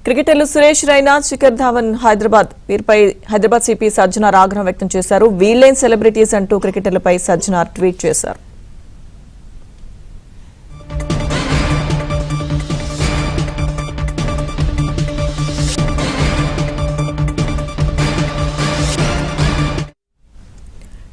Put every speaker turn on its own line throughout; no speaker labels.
క్రికెటర్లు సురేష్ రైనా, శిఖర్ ధావన్ వీరిపై హైదరాబాద్ సిపి సజ్జనార్ ఆగ్రహం వ్యక్తం చేశారు. వీళ్ళేం సెలబ్రిటీస్ అంటూ క్రికెటర్లపై సజ్జనార్ ట్వీట్ చేశారు.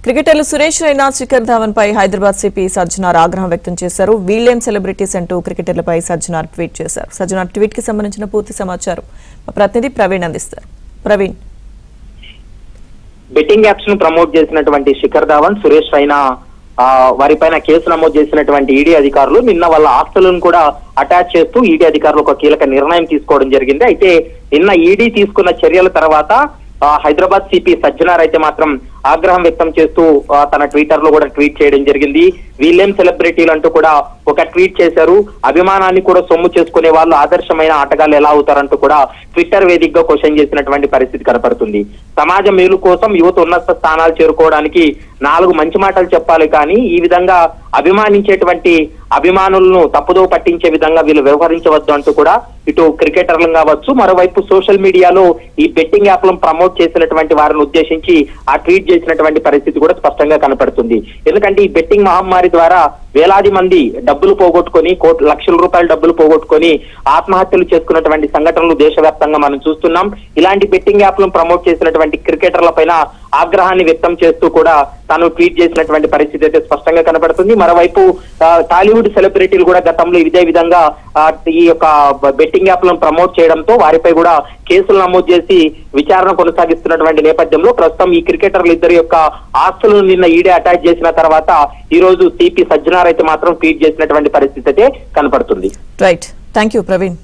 క్రికెటర్లు సురేష్ రైనా, శిఖర్ ధావన్ పై హైదరాబాద్ సిపి సజ్జనార్ ఆగ్రహం వ్యక్తం చేశారు. వీళ్ళేం సెలబ్రిటీస్ అంటూ క్రికెటర్లపై సజ్జనార్ ట్వీట్ చేశారు. సజ్జనార్ ట్వీట్ కి సంబంధించిన పూర్తి సమాచారం మా ప్రతినిధి ప్రవీణ్ అందిస్తారు. ప్రవీణ్,
బెట్టింగ్ యాప్స్ ను ప్రమోట్ చేసినటువంటి శిఖర్ ధావన్, సురేష్ రైనా వారిపైన కేసు నమోదు చేసినటువంటి ఈడీ అధికారులు నిన్న వాళ్ళ ఆస్తులను కూడా అటాచ్ చేస్తూ ఈడీ అధికారులు ఒక కీలక నిర్ణయం తీసుకోవడం జరిగింది. అయితే నిన్న ఈడీ తీసుకున్న చర్యల తర్వాత హైదరాబాద్ సిపి సజ్జనార్ అయితే మాత్రం ఆగ్రహం వ్యక్తం చేస్తూ తన ట్విట్టర్ లో కూడా ట్వీట్ చేయడం జరిగింది. వీళ్ళేం సెలబ్రిటీలు అంటూ కూడా ఒక ట్వీట్ చేశారు. అభిమానాన్ని కూడా సొమ్ము చేసుకునే వాళ్ళు ఆదర్శమైన ఆటగాళ్ళు ఎలా అవుతారంటూ కూడా ట్విట్టర్ వేదికగా క్వశ్చన్ చేసినటువంటి పరిస్థితి కనపడుతుంది. సమాజ మేలు కోసం యువత ఉన్నత స్థానాలు చేరుకోవడానికి 4 మంచి మాటలు చెప్పాలి, కానీ ఈ విధంగా అభిమానించేటువంటి అభిమానులను తప్పుదో పట్టించే విధంగా వీళ్ళు వ్యవహరించవద్దు అంటూ కూడా ఇటు క్రికెటర్లు కావచ్చు, మరోవైపు సోషల్ మీడియాలో ఈ బెట్టింగ్ యాప్లను ప్రమోట్ చేసినటువంటి వారిని ఉద్దేశించి ఆ ట్వీట్ చేసినటువంటి పరిస్థితి కూడా స్పష్టంగా కనపడుతుంది. ఎందుకంటే ఈ బెట్టింగ్ మహమ్మారి ద్వారా వేలాది మంది డబ్బులు పోగొట్టుకొని లక్షల రూపాయల డబ్బులు పోగొట్టుకొని ఆత్మహత్యలు చేసుకున్నటువంటి సంఘటనలు దేశవ్యాప్తంగా మనం చూస్తున్నాం. ఇలాంటి బెట్టింగ్ యాప్లను ప్రమోట్ చేసినటువంటి క్రికెటర్ల పైన ఆగ్రహాన్ని వ్యక్తం చేస్తూ కూడా తాను ట్వీట్ చేసినటువంటి పరిస్థితి అయితే స్పష్టంగా కనపడుతుంది. మరోవైపు టాలీవుడ్ సెలబ్రిటీలు కూడా గతంలో ఇదే విధంగా ఈ యొక్క బెట్టింగ్ యాప్లను ప్రమోట్ చేయడంతో వారిపై కూడా కేసులు నమోదు చేసి విచారణ కొనసాగిస్తున్నటువంటి నేపథ్యంలో ప్రస్తుతం ఈ క్రికెటర్లు ఇద్దరి యొక్క ఆస్తులను నిన్న ఈడీ అటాచ్ చేసిన తర్వాత ఈ రోజు సిపి సజ్జనార్ అయితే మాత్రం ట్వీట్ చేసినటువంటి పరిస్థితి అయితే కనపడుతుంది.
Right, thank you Praveen.